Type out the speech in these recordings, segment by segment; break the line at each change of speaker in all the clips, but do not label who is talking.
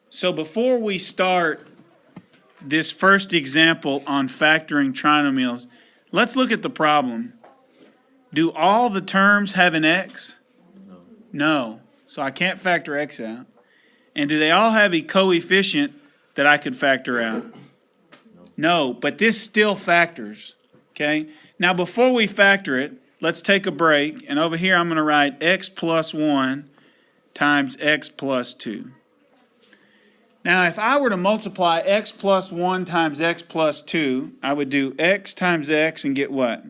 So before we start this first example on factoring trinomials, let's look at the problem. Do all the terms have an x? No. So I can't factor x out. And do they all have a coefficient that I could factor out? No, but this still factors. Okay? Now before we factor it, let's take a break. And over here I'm going to write x plus 1 times x plus 2. Now, if I were to multiply x plus 1 times x plus 2, I would do x times x and get what?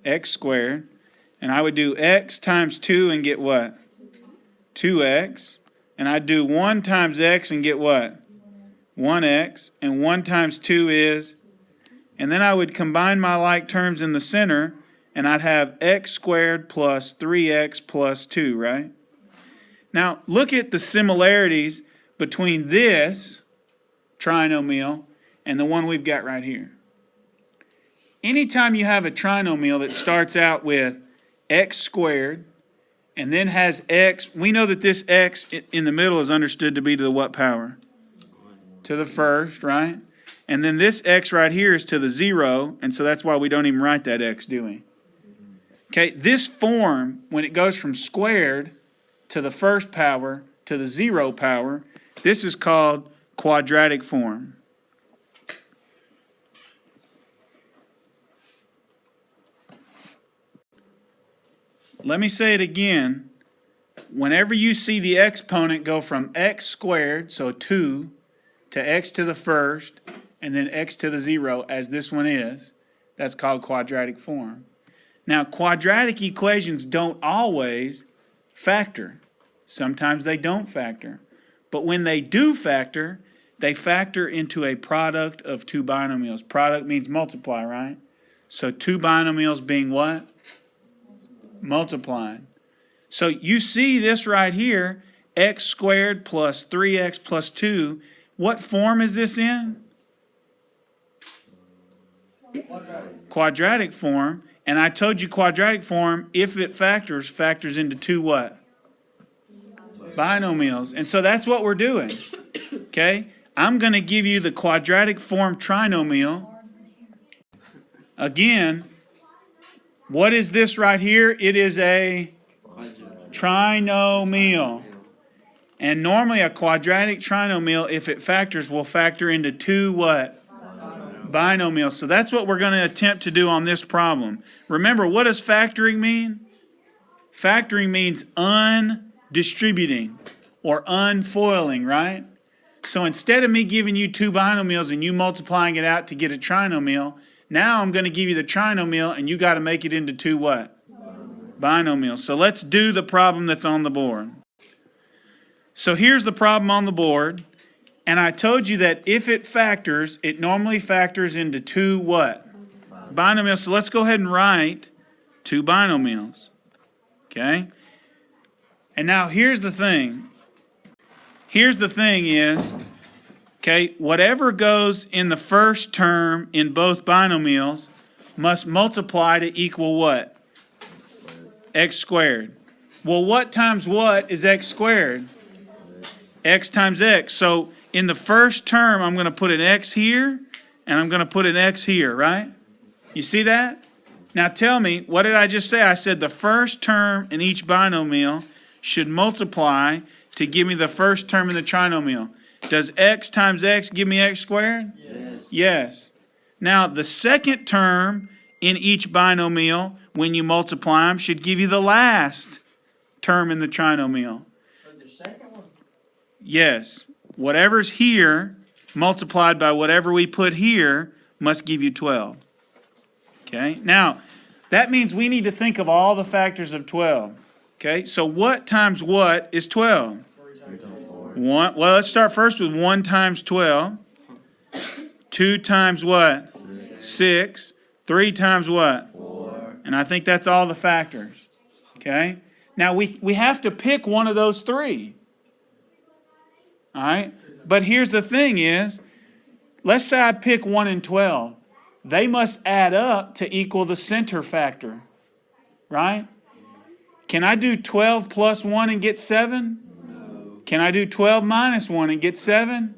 X squared. And I would do x times 2 and get what? 2x. And I'd do 1 times x and get what? 1x. And 1 times 2 is? And then I would combine my like terms in the center, and I'd have x squared plus 3x plus 2, right? Now, look at the similarities between this trinomial and the one we've got right here. Anytime you have a trinomial that starts out with x squared and then has x, we know that this x in the middle is understood to be to the what power? To the first, right? And then this x right here is to the 0, and so that's why we don't even write that x, do we? Okay, this form, when it goes from squared to the first power to the 0 power, this is called quadratic form. Let me say it again. Whenever you see the exponent go from x squared, so 2, to x to the first, and then x to the 0, as this one is, that's called quadratic form. Now, quadratic equations don't always factor. Sometimes they don't factor. But when they do factor, they factor into a product of two binomials. Product means multiply, right? So two binomials being what? Multiplying. So you see this right here, x squared plus 3x plus 2. What form is this in? Quadratic form. And I told you quadratic form, if it factors into two what? Binomials. And so that's what we're doing. Okay? I'm going to give you the quadratic form trinomial. Again, what is this right here? It is a trinomial. And normally a quadratic trinomial, if it factors, will factor into two what? Binomials. So that's what we're going to attempt to do on this problem. Remember, what does factoring mean? Factoring means undistributing or unfoiling, right? So instead of me giving you two binomials and you multiplying it out to get a trinomial, now I'm going to give you the trinomial and you got to make it into two what? Binomials. So let's do the problem that's on the board. So here's the problem on the board. And I told you that if it factors, it normally factors into two what? Binomials. So let's go ahead and write two binomials. Okay? And now here's the thing. Here's the thing is, okay, whatever goes in the first term in both binomials must multiply to equal what? X squared. Well, what times what is x squared? X times x. So in the first term, I'm going to put an x here, and I'm going to put an x here, right? You see that? Now tell me, what did I just say? I said the first term in each binomial should multiply to give me the first term in the trinomial. Does x times x give me x squared?
Yes.
Yes. Now the second term in each binomial, when you multiply them, should give you the last term in the trinomial.
The second one?
Yes. Whatever's here multiplied by whatever we put here must give you 12. Okay? Now, that means we need to think of all the factors of 12. Okay? So what times what is 12? 1. Well, let's start first with 1 times 12. 2 times what? 6. 3 times what?
4.
And I think that's all the factors. Okay? Now, we have to pick one of those three. All right? But here's the thing is, let's say I pick 1 and 12. They must add up to equal the center factor. Right? Can I do 12 plus 1 and get 7?
No.
Can I do 12 minus 1 and get 7?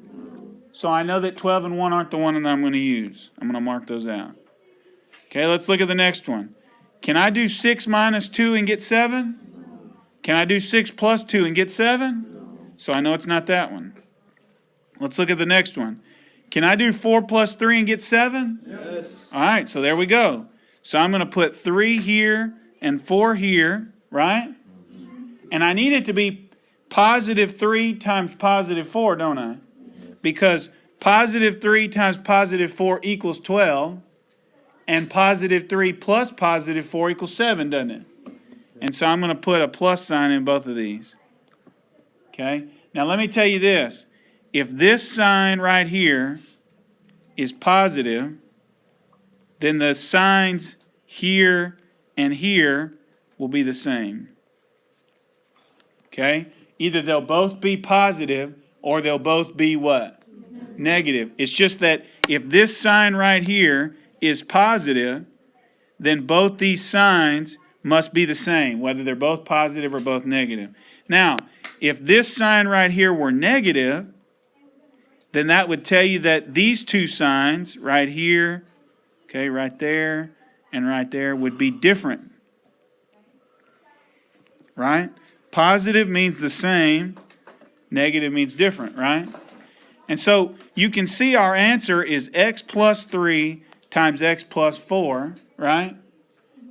So I know that 12 and 1 aren't the one that I'm going to use. I'm going to mark those out. Okay, let's look at the next one. Can I do 6 minus 2 and get 7? Can I do 6 plus 2 and get 7? So I know it's not that one. Let's look at the next one. Can I do 4 plus 3 and get 7?
Yes.
All right, so there we go. So I'm going to put 3 here and 4 here, right? And I need it to be positive 3 times positive 4, don't I? Because positive 3 times positive 4 equals 12, and positive 3 plus positive 4 equals 7, doesn't it? And so I'm going to put a plus sign in both of these. Okay? Now let me tell you this. If this sign right here is positive, then the signs here and here will be the same. Okay? Either they'll both be positive or they'll both be what? Negative. It's just that if this sign right here is positive, then both these signs must be the same, whether they're both positive or both negative. Now, if this sign right here were negative, then that would tell you that these two signs right here, okay, right there and right there would be different. Right? Positive means the same, negative means different, right? And so you can see our answer is x plus 3 times x plus 4, right?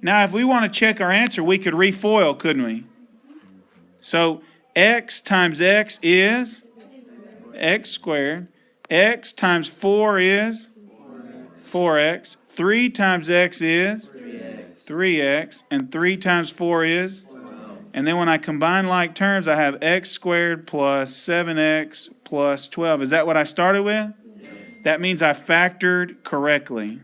Now, if we want to check our answer, we could refoil, couldn't we? So x times x is x squared. X times 4 is 4x. 3 times x is 3x. And 3 times 4 is? And then when I combine like terms, I have x squared plus 7x plus 12. Is that what I started with? That means I factored correctly.